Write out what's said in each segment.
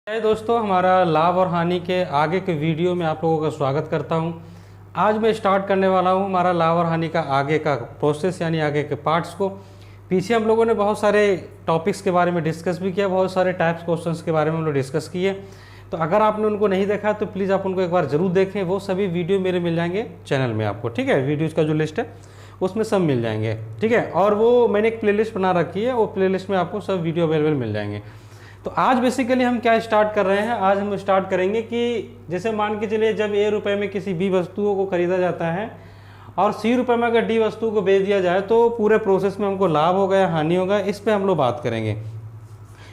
दोस्तों, हमारा लाभ और हानि के आगे के वीडियो में आप लोगों का स्वागत करता हूं। आज मैं स्टार्ट करने वाला हूं हमारा लाभ और हानि का आगे का प्रोसेस यानी आगे के पार्ट्स को। पीछे हम लोगों ने बहुत सारे टॉपिक्स के बारे में डिस्कस भी किया, बहुत सारे टाइप्स क्वेश्चंस के बारे में हम लोग डिस्कस किए। तो अगर आपने उनको नहीं देखा तो प्लीज़ आप उनको एक बार ज़रूर देखें। वो सभी वीडियो मेरे मिल जाएंगे चैनल में आपको, ठीक है। वीडियोज़ का जो लिस्ट है उसमें सब मिल जाएंगे, ठीक है। और वो मैंने एक प्लेलिस्ट बना रखी है, वो प्लेलिस्ट में आपको सब वीडियो अवेलेबल मिल जाएंगे। तो आज बेसिकली हम क्या स्टार्ट कर रहे हैं, आज हम स्टार्ट करेंगे कि जैसे मान के चलिए जब ए रुपए में किसी बी वस्तुओं को खरीदा जाता है और सी रुपए में अगर डी वस्तु को बेच दिया जाए तो पूरे प्रोसेस में हमको लाभ होगा या हानि होगा, इस पे हम लोग बात करेंगे।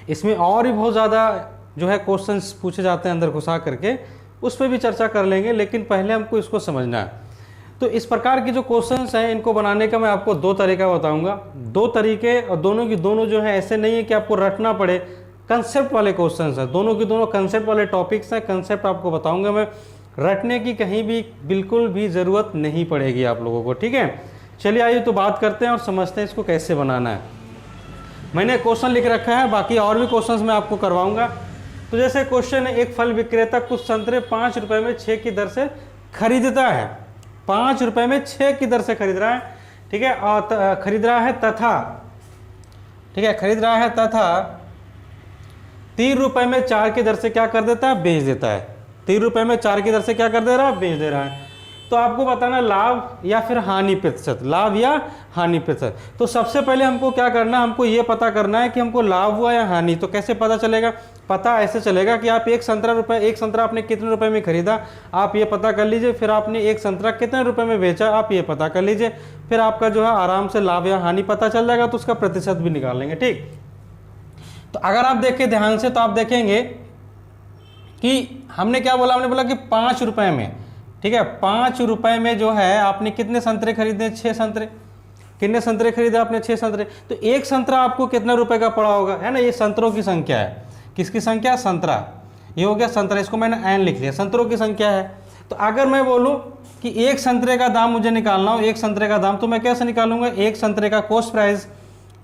इसमें और भी बहुत ज़्यादा जो है क्वेश्चंस पूछे जाते हैं अंदर घुसा करके, उस पर भी चर्चा कर लेंगे, लेकिन पहले हमको इसको समझना है। तो इस प्रकार के जो क्वेश्चंस हैं इनको बनाने का मैं आपको दो तरीका बताऊंगा। दो तरीके और दोनों की दोनों जो है ऐसे नहीं है कि आपको रटना पड़े, कंसेप्ट वाले क्वेश्चंस हैं। दोनों की दोनों कंसेप्ट वाले टॉपिक्स हैं, कंसेप्ट आपको बताऊंगा मैं। रटने की कहीं भी बिल्कुल भी ज़रूरत नहीं पड़ेगी आप लोगों को, ठीक है। चलिए आइए तो बात करते हैं और समझते हैं इसको कैसे बनाना है। मैंने क्वेश्चन लिख रखा है, बाकी और भी क्वेश्चंस मैं आपको करवाऊंगा। तो जैसे क्वेश्चन है, एक फल विक्रेता कुछ संतरे 5 रुपए में 6 की दर से खरीदता है। 5 रुपए में 6 की दर से खरीद रहा है, ठीक है। और खरीद रहा है तथा, ठीक है, खरीद रहा है तथा 3 रुपए में 4 की दर से क्या कर देता है, बेच देता है। 3 रुपए में 4 की दर से क्या कर दे रहा है, बेच दे रहा है। तो आपको बताना लाभ या फिर हानि प्रतिशत, लाभ या हानि प्रतिशत। तो सबसे पहले हमको क्या करना है, हमको ये पता करना है कि हमको लाभ हुआ या हानि। तो कैसे पता चलेगा, पता ऐसे चलेगा कि आप एक संतरा आपने कितने रुपए में खरीदा, आप ये पता कर लीजिए। फिर आपने एक संतरा कितने रुपए में बेचा, आप ये पता कर लीजिए। फिर आपका जो है आराम से लाभ या हानि पता चल जाएगा, तो उसका प्रतिशत भी निकाल लेंगे, ठीक। तो अगर आप देखें ध्यान से तो आप देखेंगे कि हमने क्या बोला, हमने बोला कि 5 रुपए में, ठीक है, 5 रुपए में जो है आपने कितने संतरे खरीदे, 6 संतरे। कितने संतरे खरीदे आपने, 6 संतरे। तो एक संतरा आपको कितने रुपए का पड़ा होगा, है ना। ये संतरों की संख्या है, किसकी संख्या, संतरा। ये हो गया संतरा, इसको मैंने एन लिख लिया, संतरों की संख्या है। तो अगर मैं बोलूं कि एक संतरे का दाम मुझे निकालना हो, एक संतरे का दाम, तो मैं कैसे निकालूंगा, एक संतरे का कॉस्ट प्राइस,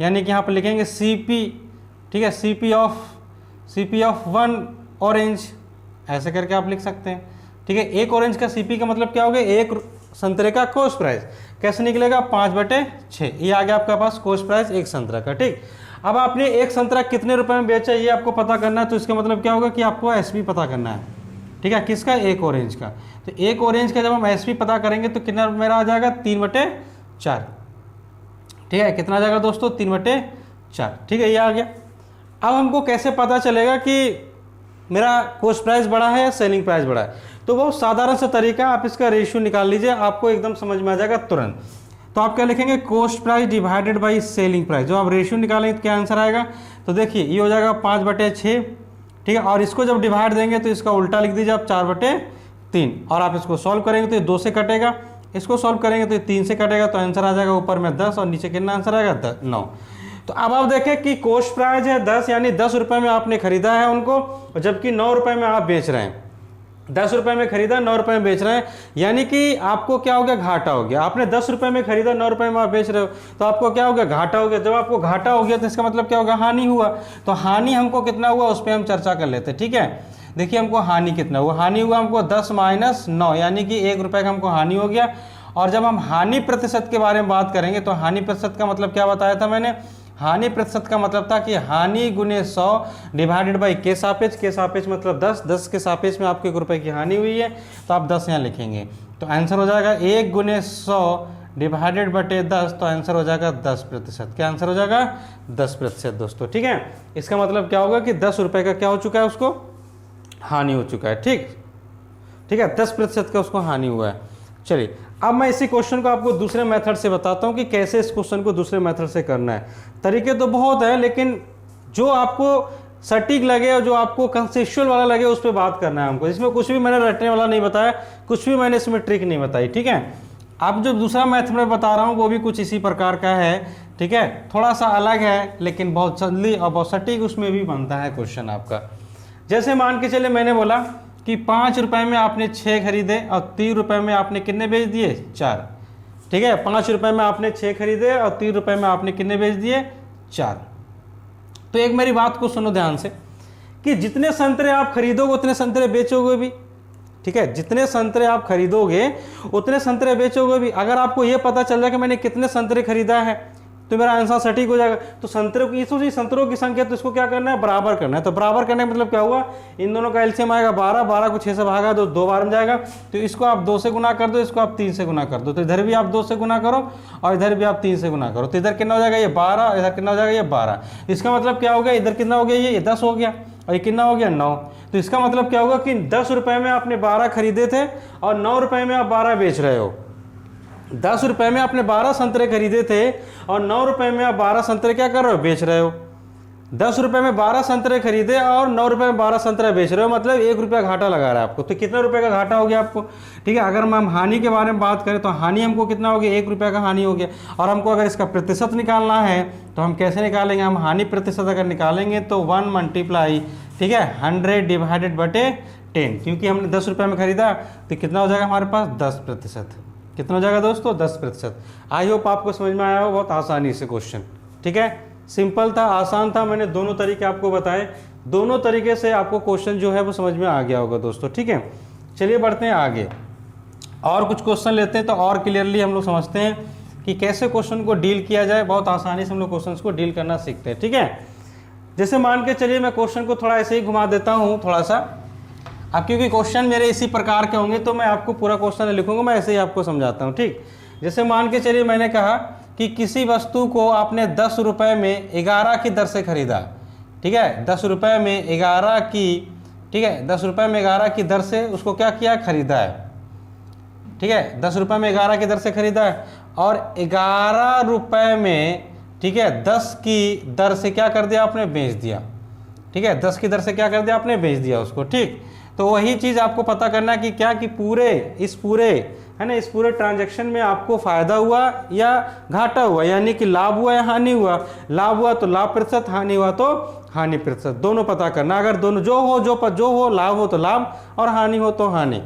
यानी कि यहाँ पर लिखेंगे सीपी, ठीक है, सीपी ऑफ 1 ऑरेंज, ऐसे करके आप लिख सकते हैं, ठीक है। एक ऑरेंज का सीपी का मतलब क्या हो गया, एक संतरे का कॉस्ट प्राइस। कैसे निकलेगा, 5/6, ये आ गया आपका पास कॉस्ट प्राइस एक संतरा का, ठीक। अब आपने एक संतरा कितने रुपए में बेचा ये आपको पता करना है। तो इसका मतलब क्या होगा कि आपको एसपी पता करना है, ठीक है, किसका, एक ऑरेंज का। तो एक ऑरेंज का जब हम एसपी पता करेंगे तो कितना मेरा आ जाएगा, 3/4, ठीक है। कितना आ जाएगा दोस्तों, 3/4, ठीक है, ये आ गया। अब हमको कैसे पता चलेगा कि मेरा कॉस्ट प्राइस बढ़ा है या सेलिंग प्राइस बढ़ा है। तो बहुत साधारण सा तरीका, आप इसका रेशियो निकाल लीजिए, आपको एकदम समझ में आ जाएगा तुरंत। तो आप क्या लिखेंगे, cost price divided by selling price. जो आप रेशियो निकालेंगे तो क्या आंसर आएगा, तो देखिए ये हो जाएगा 5/6, ठीक है। और इसको जब डिवाइड देंगे तो इसका उल्टा लिख दीजिए आप, 4/3। और आप इसको सॉल्व करेंगे तो ये 2 से कटेगा, इसको सॉल्व करेंगे तो ये 3 से कटेगा। तो आंसर आ जाएगा ऊपर में 10 और नीचे कितना आंसर आएगा, 9। तो अब आप देखें कि कॉस्ट प्राइस है 10, यानी 10 रुपए में आपने खरीदा है उनको, जबकि 9 रुपए में आप बेच रहे हैं। 10 रुपए में खरीदा, 9 रुपए में बेच रहे हैं, यानी कि आपको क्या हो गया, घाटा हो गया। आपने 10 रुपए में खरीदा, 9 रुपए में आप बेच रहे हो, तो आपको क्या हो गया, घाटा हो गया। जब आपको घाटा हो गया तो इसका मतलब क्या होगा, हानि हुआ। तो हानि हमको कितना हुआ उस पर हम चर्चा कर लेते हैं, ठीक है। देखिए हमको हानि कितना हुआ, हानि हुआ हमको 10 - 9, यानी कि 1 रुपए का हमको हानि हो गया। और जब हम हानि प्रतिशत के बारे में बात करेंगे तो हानि प्रतिशत का मतलब क्या बताया था मैंने, हानि प्रतिशत का मतलब था कि हानि गुने 100 डिवाइडेड बाई के सापेक्ष। के सापेक्ष मतलब 10, 10 के सापेक्ष में आपको 1 रुपए की हानि हुई है, तो आप 10 यहाँ लिखेंगे। तो आंसर हो जाएगा 1 गुने 100 डिवाइडेड बटे 10, तो आंसर हो जाएगा 10%। क्या आंसर हो जाएगा, 10% दोस्तों, ठीक है। इसका मतलब क्या होगा कि 10 रुपए का क्या हो चुका है, उसको हानि हो चुका है, ठीक, ठीक है, 10% का उसको हानि हुआ है। चलिए अब मैं इसी क्वेश्चन को आपको दूसरे मेथड से बताता हूं कि कैसे इस क्वेश्चन को दूसरे मेथड से करना है। तरीके तो बहुत है, लेकिन जो आपको सटीक लगे और जो आपको कंसेप्चुअल वाला लगे उस पर बात करना है हमको। इसमें कुछ भी मैंने रटने वाला नहीं बताया, कुछ भी मैंने इसमें ट्रिक नहीं बताई, ठीक है। अब जो दूसरा मैथ में बता रहा हूँ वो भी कुछ इसी प्रकार का है, ठीक है। थोड़ा सा अलग है लेकिन बहुत जल्दी और बहुत सटीक उसमें भी बनता है क्वेश्चन आपका। जैसे मान के चले मैंने बोला कि 5 रुपए में आपने 6 खरीदे और 3 रुपए में आपने कितने बेच दिए, 4, ठीक है। 5 रुपए में आपने 6 खरीदे और 3 रुपए में आपने कितने बेच दिए, 4। तो एक मेरी बात को सुनो ध्यान से कि जितने संतरे आप खरीदोगे उतने संतरे बेचोगे भी, ठीक है, जितने संतरे आप खरीदोगे उतने संतरे बेचोगे भी। अगर आपको ये पता चल जाए कि मैंने कितने संतरे खरीदा है तो मेरा आंसर सटीक हो जाएगा। तो संतरों की सोचिए, संतरों की संख्या, तो इसको क्या करना है, बराबर करना है। तो बराबर करने का मतलब क्या हुआ, इन दोनों का एलसीएम आएगा 12, 12 को 6 से भागा दो, 2 बार में जाएगा। तो इसको आप 2 से गुना कर दो, इसको आप 3 से गुना कर दो। तो इधर भी आप 2 से गुना करो और इधर भी आप 3 से गुना करो। तो इधर कितना हो जाएगा, ये 12, इधर कितना हो जाएगा, ये 12। इसका मतलब क्या हो गया, इधर कितना हो गया, ये 10 हो गया, और ये कितना हो गया, 9। तो इसका मतलब क्या होगा कि 10 रुपए में आपने 12 खरीदे थे और 9 रुपए में आप 12 बेच रहे हो। 10 रुपए में आपने 12 संतरे खरीदे थे और 9 रुपए में आप 12 संतरे क्या कर रहे हो, बेच रहे हो। 10 रुपए में 12 संतरे खरीदे और 9 रुपए में 12 संतरे बेच रहे हो, मतलब 1 रुपया घाटा लगा रहा है आपको। तो कितना रुपए का घाटा हो गया आपको, ठीक है। अगर हम हानि के बारे में बात करें तो हानि हमको कितना हो गया, 1 रुपया का हानि हो गया। और हमको अगर इसका प्रतिशत निकालना है तो हम कैसे निकालेंगे, हम हानि प्रतिशत अगर निकालेंगे तो 1 मल्टीप्लाई, ठीक है, 100 डिवाइडेड बटे 10, क्योंकि हमने 10 रुपये में खरीदा तो कितना हो जाएगा हमारे पास, 10%। कितना हो जाएगा दोस्तों, 10%। आई होप आपको समझ में आया हो, बहुत आसानी से क्वेश्चन, ठीक है, सिंपल था, आसान था। मैंने दोनों तरीके आपको बताए, दोनों तरीके से आपको क्वेश्चन जो है वो समझ में आ गया होगा दोस्तों, ठीक है। चलिए बढ़ते हैं आगे और कुछ क्वेश्चन लेते हैं तो और क्लियरली हम लोग समझते हैं कि कैसे क्वेश्चन को डील किया जाए। बहुत आसानी से हम लोग क्वेश्चन को डील करना सीखते हैं, ठीक है। जैसे मान के चलिए मैं क्वेश्चन को थोड़ा ऐसे ही घुमा देता हूँ थोड़ा सा, अब क्योंकि क्वेश्चन मेरे इसी प्रकार के होंगे तो मैं आपको पूरा क्वेश्चन लिखूंगा, मैं ऐसे ही आपको समझाता हूँ, ठीक। जैसे मान के चलिए मैंने कहा कि किसी वस्तु को आपने 10 रुपये में 11 की दर से खरीदा, ठीक है, 10 रुपये में 11 की, ठीक है, 10 रुपये में 11 की दर से उसको क्या किया, खरीदा है, ठीक है, 10 रुपये में 11 की दर से खरीदा है और 11 रुपये में, ठीक है, 10 की दर से क्या कर दिया आपने, बेच दिया, ठीक है, 10 की दर से क्या कर दिया आपने, बेच दिया उसको, ठीक। तो वही चीज़ आपको पता करना है कि क्या, कि इस पूरे है ना, इस पूरे ट्रांजैक्शन में आपको फायदा हुआ या घाटा हुआ, यानी कि लाभ हुआ या हानि हुआ। लाभ हुआ तो लाभ प्रतिशत, हानि हुआ तो हानि प्रतिशत, दोनों पता करना। अगर दोनों जो हो, लाभ हो तो लाभ और हानि हो तो हानि।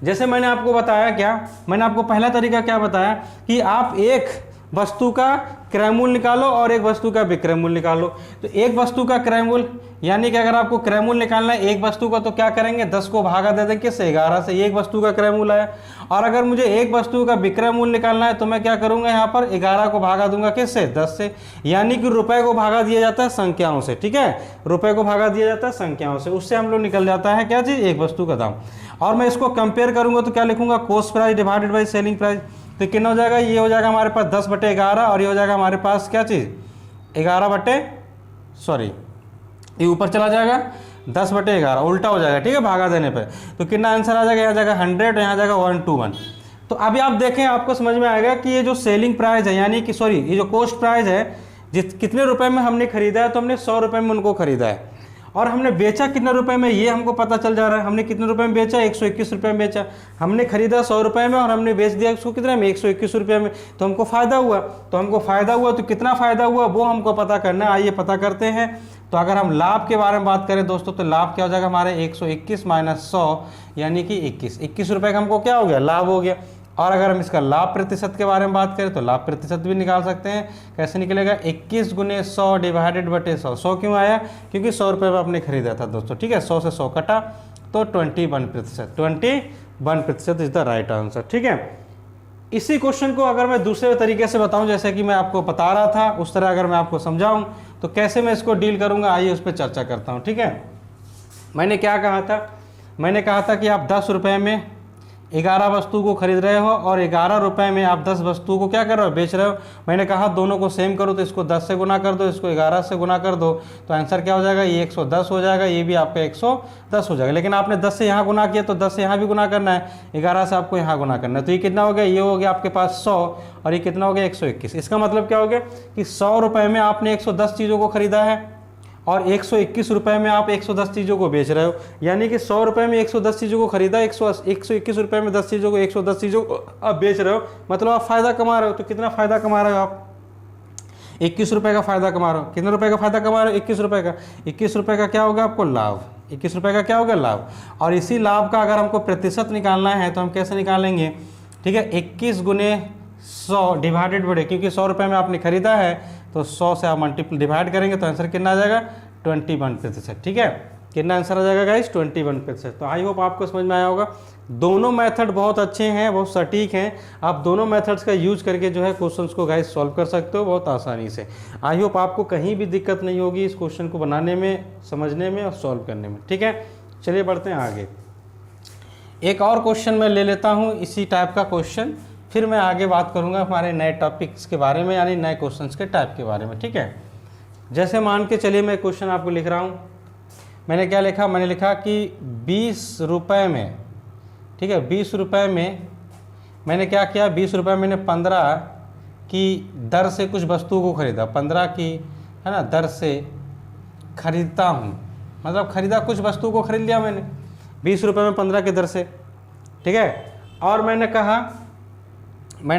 जैसे मैंने आपको बताया, क्या मैंने आपको पहला तरीका क्या बताया कि आप एक वस्तु का क्रय मूल्य निकालो और एक वस्तु का विक्रय मूल्य निकालो। तो एक वस्तु का क्रय मूल्य, यानी कि अगर आपको क्रय मूल्य निकालना है एक वस्तु का तो क्या करेंगे, 10 को भागा दे देंगे किससे, 11 से, एक वस्तु का क्रय मूल्य है। और अगर मुझे एक वस्तु का विक्रय मूल्य निकालना है तो मैं क्या करूंगा, यहाँ पर 11 को भागा दूंगा किससे, 10 से, यानी कि रुपए को भागा दिया जाता है संख्याओं से, ठीक है, रुपए को भागा दिया जाता है संख्याओं से, उससे हम लोग निकल जाता है क्या चीज़, एक वस्तु का दाम। और मैं इसको कंपेयर करूंगा तो क्या लिखूंगा, cost price divided by selling price. तो कितना हो जाएगा, ये हो जाएगा हमारे पास 10/11 और ये हो जाएगा हमारे पास क्या चीज़, 11 ये ऊपर चला जाएगा 10/11, उल्टा हो जाएगा, ठीक है, भागा देने पे। तो कितना आंसर आ जाएगा, यहाँ जाएगा 100, यहाँ जाएगा 121। तो अभी आप देखें, आपको समझ में आएगा कि ये जो सेलिंग प्राइस है, यानी कि ये जो कॉस्ट प्राइस है, कितने रुपए में हमने खरीदा है, तो हमने 100 रुपये में उनको खरीदा है। और हमने बेचा कितने रुपए में, ये हमको पता चल जा रहा है। हमने कितने रुपए में बेचा, 121 रुपये में बेचा। हमने खरीदा 100 रुपये में और हमने बेच दिया उसको कितने में, 121 रुपये में। तो हमको फ़ायदा हुआ, तो कितना फ़ायदा हुआ वो हमको पता करना है। आइए पता करते हैं। तो अगर हम लाभ के बारे में बात करें दोस्तों, तो लाभ क्या हो जाएगा हमारे, 121 माइनस 100 यानी कि 21 रुपये का हमको क्या हो गया, लाभ हो गया। और अगर हम इसका लाभ प्रतिशत के बारे में बात करें तो लाभ प्रतिशत भी निकाल सकते हैं। कैसे निकलेगा, 21 गुने 100 डिवाइडेड बटे 100। 100 क्यों आया, क्योंकि 100 रुपये में आपने खरीदा था दोस्तों, ठीक है। 100 से 100 कटा तो 21%, 21% इज द राइट आंसर, ठीक है। इसी क्वेश्चन को अगर मैं दूसरे तरीके से बताऊं, जैसे कि मैं आपको बता रहा था, उस तरह अगर मैं आपको समझाऊं तो कैसे मैं इसको डील करूंगा, आइए उस पर चर्चा करता हूं, ठीक है। मैंने क्या कहा था, मैंने कहा था कि आप 10 रुपये में 11 वस्तु को खरीद रहे हो और 11 रुपये में आप 10 वस्तुओं को क्या कर रहे हो, बेच रहे हो। मैंने कहा दोनों को सेम करो, तो इसको 10 से गुना कर दो, इसको 11 से गुना कर दो, तो आंसर क्या हो जाएगा, ये 110 हो जाएगा, ये भी आपका 110 हो जाएगा। लेकिन आपने 10 से यहाँ गुना किया तो 10 से यहाँ भी गुना करना है, 11 से आपको यहाँ गुना करना है। तो ये कितना हो गया, ये हो गया आपके पास 100 और ये कितना हो गया, 121। इसका मतलब क्या हो गया कि 100 रुपये में आपने 110 चीज़ों को खरीदा है और 121 रुपये में आप 110 चीज़ों को बेच रहे हो। यानी कि 100 रुपये में 110 चीज़ों को खरीदा, 121 रुपये में 10 चीज़ों को 110 चीज़ों को आप बेच रहे हो, मतलब आप फ़ायदा कमा रहे हो। तो कितना फ़ायदा कमा रहे हो आप, 21 रुपये का फ़ायदा कमा रहे हो। कितने रुपये का फ़ायदा कमा रहे हो, 21 रुपये का। 21 रुपये का क्या होगा आपको, लाभ। 21 रुपये का क्या होगा, लाभ। और इसी लाभ का अगर हमको प्रतिशत निकालना है तो हम कैसे निकालेंगे, ठीक है, 21 गुने 100 डिवाइडेड बटे, क्योंकि 100 रुपये में आपने खरीदा है तो 100 से आप डिवाइड करेंगे तो आंसर कितना आ जाएगा, 21%। ठीक है, कितना आंसर आ जाएगा गाइस? 21%। तो आई होप आपको समझ में आया होगा। दोनों मेथड बहुत अच्छे हैं, बहुत सटीक हैं। आप दोनों मेथड्स का यूज करके जो है क्वेश्चंस को गाइस सॉल्व कर सकते हो बहुत आसानी से। आई होप आपको कहीं भी दिक्कत नहीं होगी इस क्वेश्चन को बनाने में, समझने में और सॉल्व करने में। ठीक है, चलिए बढ़ते हैं आगे। एक और क्वेश्चन मैं ले लेता हूँ इसी टाइप का क्वेश्चन, फिर मैं आगे बात करूँगा हमारे नए टॉपिक्स के बारे में, यानी नए क्वेश्चंस के टाइप के बारे में। ठीक है, जैसे मान के चलिए मैं क्वेश्चन आपको लिख रहा हूँ। मैंने क्या लिखा? मैंने लिखा कि 20 रुपये में, ठीक है, 20 रुपये में मैंने क्या किया? 20 रुपये मैंने 15 की दर से कुछ वस्तु को खरीदा। 15 की, है ना, दर से खरीदता हूँ, मतलब खरीदा, कुछ वस्तु को खरीद लिया मैंने 20 रुपये में 15 की दर से। ठीक है, और मैंने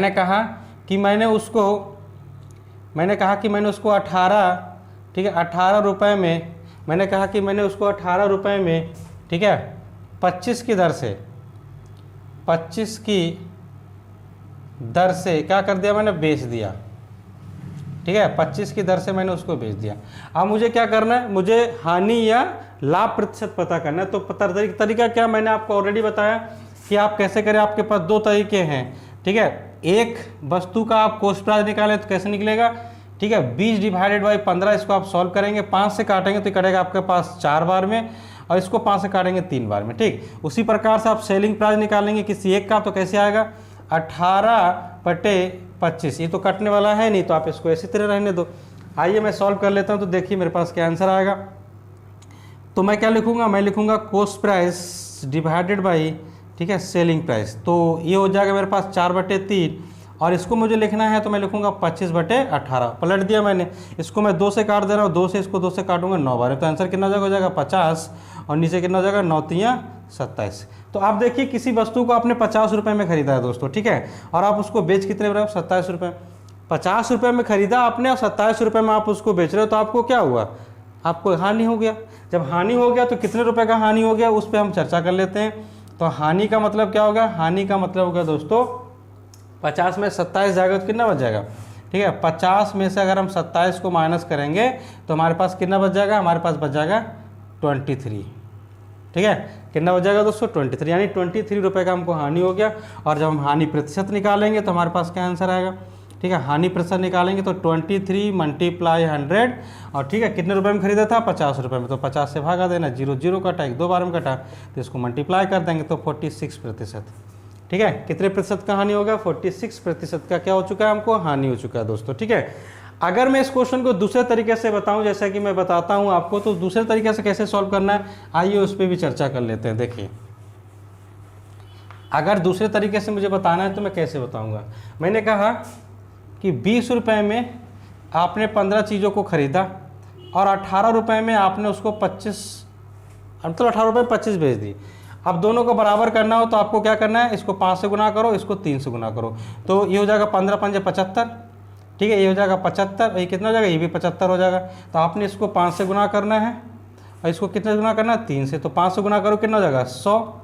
कहा कि मैंने उसको 18, ठीक है, 18 रुपये में, मैंने कहा कि मैंने उसको 18 रुपये में, ठीक है, 25 की दर से, 25 की दर से क्या कर दिया? मैंने बेच दिया। ठीक है, 25 की दर से मैंने उसको बेच दिया। अब मुझे क्या करना है? मुझे हानि या लाभ प्रतिशत पता करना है। तो तरीका क्या? मैंने आपको ऑलरेडी बताया कि आप कैसे करें। आपके पास दो तरीके हैं। ठीक है, एक वस्तु का आप कॉस्ट प्राइस निकालें तो कैसे निकलेगा? ठीक है, 20 डिवाइडेड बाई 15, इसको आप सॉल्व करेंगे, 5 से काटेंगे तो कटेगा आपके पास 4 बार में, और इसको 5 से काटेंगे 3 बार में। ठीक, उसी प्रकार से आप सेलिंग प्राइस निकालेंगे किसी एक का, तो कैसे आएगा? 18/25। ये तो कटने वाला है नहीं, तो आप इसको ऐसी तरह रहने दो। आइए मैं सॉल्व कर लेता हूँ, तो देखिए मेरे पास क्या आंसर आएगा। तो मैं क्या लिखूंगा? मैं लिखूंगा कॉस्ट प्राइस डिवाइडेड बाई, ठीक है, सेलिंग प्राइस। तो ये हो जाएगा मेरे पास 4/3, और इसको मुझे लिखना है तो मैं लिखूंगा 25/18। पलट दिया मैंने, इसको मैं 2 से काट दे रहा हूँ, 2 से इसको 2 से काटूंगा 9 बार में, तो आंसर कितना हो जाएगा? 50, और नीचे कितना हो जाएगा? 9 तियाँ 27। तो आप देखिए किसी वस्तु को आपने 50 रुपये में खरीदा है दोस्तों, ठीक है, और आप उसको बेच कितने में रहे हो? 27 रुपये। 50 रुपये में खरीदा आपने और 27 रुपये में आप उसको बेच रहे हो, तो आपको क्या हुआ? आपको हानि हो गया। जब हानि हो गया तो कितने रुपए का हानि हो गया उस पर हम चर्चा कर लेते हैं। तो हानि का मतलब क्या होगा? हानि का मतलब होगा दोस्तों 50 में 27 जाएगा तो कितना बच जाएगा? ठीक है, 50 में से अगर हम 27 को माइनस करेंगे तो हमारे पास कितना बच जाएगा? हमारे पास बच जाएगा 23। ठीक है, कितना बच जाएगा दोस्तों? 23, यानी 23 रुपये का हमको हानि हो गया। और जब हम हानि प्रतिशत निकालेंगे तो हमारे पास क्या आंसर आएगा? ठीक है, हानि प्रतिशत निकालेंगे तो 23 मल्टीप्लाई 100, और ठीक है कितने रुपए में खरीदा था? 50 रुपये में, तो 50 से भागा देना, 0 0 कटा, 1 2 बार में कटा, तो इसको मल्टीप्लाई कर देंगे तो 46%। ठीक है, कितने प्रतिशत का हानि होगा? 46% का क्या हो चुका है? हमको हानि हो चुका है दोस्तों। ठीक है, अगर मैं इस क्वेश्चन को दूसरे तरीके से बताऊं, जैसा कि मैं बताता हूं आपको, तो दूसरे तरीके से कैसे सॉल्व करना है, आइए उस पर भी चर्चा कर लेते हैं। देखिए, अगर दूसरे तरीके से मुझे बताना है तो मैं कैसे बताऊंगा। मैंने कहा कि 20 रुपये में आपने 15 चीज़ों को खरीदा और 18 रुपये में आपने उसको 25, मतलब 18 रुपये 25 भेज दी। अब दोनों को बराबर करना हो तो आपको क्या करना है? इसको 5 से गुना करो, इसको 3 से गुना करो, तो ये हो जाएगा 15 पंजे 75। ठीक है, ये हो जाएगा 75, ये कितना हो जाएगा? ये भी 75 हो जाएगा। तो आपने इसको 5 से गुना करना है और इसको कितने से गुना करना है? 3 से। तो 5 से गुना करो कितना हो जाएगा? 100।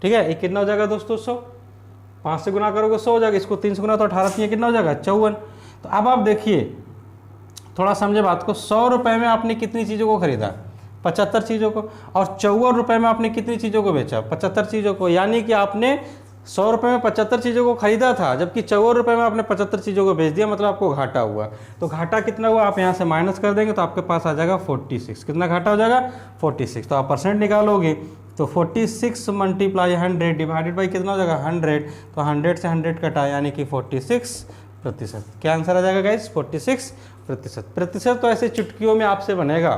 ठीक है, ये कितना हो जाएगा दोस्तों? 100। 5 से गुना करोगे 100 हो जाएगा, इसको 3 से गुना तो 18 3 कितना हो जाएगा? 54। तो अब आप देखिए, थोड़ा समझे बात को। 100 रुपये में आपने कितनी चीज़ों को खरीदा? 75 चीज़ों को। और 54 रुपये में आपने कितनी चीज़ों को बेचा? 75 चीज़ों को। यानी कि आपने 100 रुपये में 75 चीज़ों को खरीदा था, जबकि 54 रुपये में आपने 75 चीज़ों को बेच दिया, मतलब आपको घाटा हुआ। तो घाटा कितना हुआ? आप यहाँ से माइनस कर देंगे तो आपके पास आ जाएगा 46। कितना घाटा हो जाएगा? 46। तो आप परसेंट निकालोगे तो 46 मल्टीप्लाई 100 डिवाइडेड बाई कितना हो जाएगा? 100। तो 100 से 100 कटा, यानी कि 46%। क्या आंसर आ जाएगा गाइस? 46%। प्रतिशत तो ऐसे चुटकियों में आपसे बनेगा।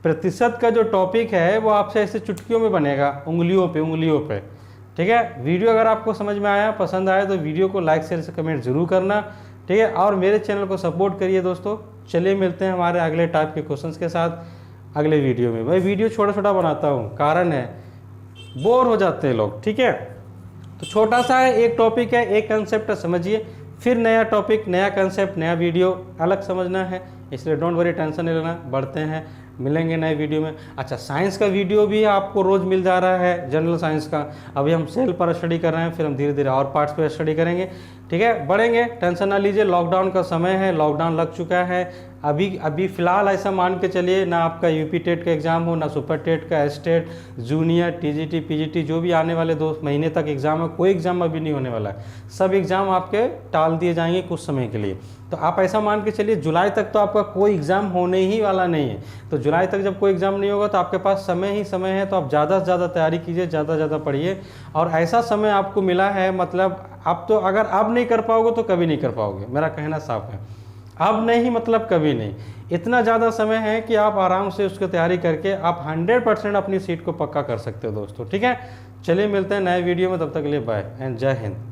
प्रतिशत का जो टॉपिक है वो आपसे ऐसे चुटकियों में बनेगा, उंगलियों पे। ठीक है, वीडियो अगर आपको समझ में आया, पसंद आया, तो वीडियो को लाइक शेयर से कमेंट जरूर करना। ठीक है, और मेरे चैनल को सपोर्ट करिए दोस्तों। चलिए मिलते हैं हमारे अगले टाइप के क्वेश्चंस के साथ अगले वीडियो में। मैं वीडियो छोटा छोटा बनाता हूँ, कारण है बोर हो जाते हैं लोग। ठीक है, तो छोटा सा है, एक टॉपिक है, एक कंसेप्ट है, समझिए, फिर नया टॉपिक, नया कंसेप्ट, नया वीडियो अलग समझना है। इसलिए डोंट वरी, टेंशन नहीं लेना, बढ़ते हैं, मिलेंगे नए वीडियो में। अच्छा, साइंस का वीडियो भी आपको रोज़ मिल जा रहा है, जनरल साइंस का। अभी हम सेल पर स्टडी कर रहे हैं, फिर हम धीरे धीरे और पार्ट्स पर स्टडी करेंगे। ठीक है, बढ़ेंगे, टेंशन ना लीजिए। लॉकडाउन का समय है, लॉकडाउन लग चुका है, अभी अभी फ़िलहाल ऐसा मान के चलिए, ना आपका यूपी टेट का एग्ज़ाम हो, ना सुपर टेट का, एस्टेट, जूनियर, टीजीटी, पीजीटी, जो भी आने वाले 2 महीने तक एग्ज़ाम है, कोई एग्ज़ाम अभी नहीं होने वाला है। सब एग्ज़ाम आपके टाल दिए जाएंगे कुछ समय के लिए। तो आप ऐसा मान के चलिए जुलाई तक तो आपका कोई एग्ज़ाम होने ही वाला नहीं है। तो जुलाई तक जब कोई एग्ज़ाम नहीं होगा तो आपके पास समय ही समय है। तो आप ज़्यादा से ज़्यादा तैयारी कीजिए, ज़्यादा से ज़्यादा पढ़िए। और ऐसा समय आपको मिला है, मतलब आप तो अगर अब नहीं कर पाओगे तो कभी नहीं कर पाओगे, मेरा कहना साफ है। अब नहीं मतलब कभी नहीं। इतना ज़्यादा समय है कि आप आराम से उसकी तैयारी करके आप 100% अपनी सीट को पक्का कर सकते हो दोस्तों। ठीक है, चलिए मिलते हैं नए वीडियो में, तब तक के लिए बाय एंड जय हिंद।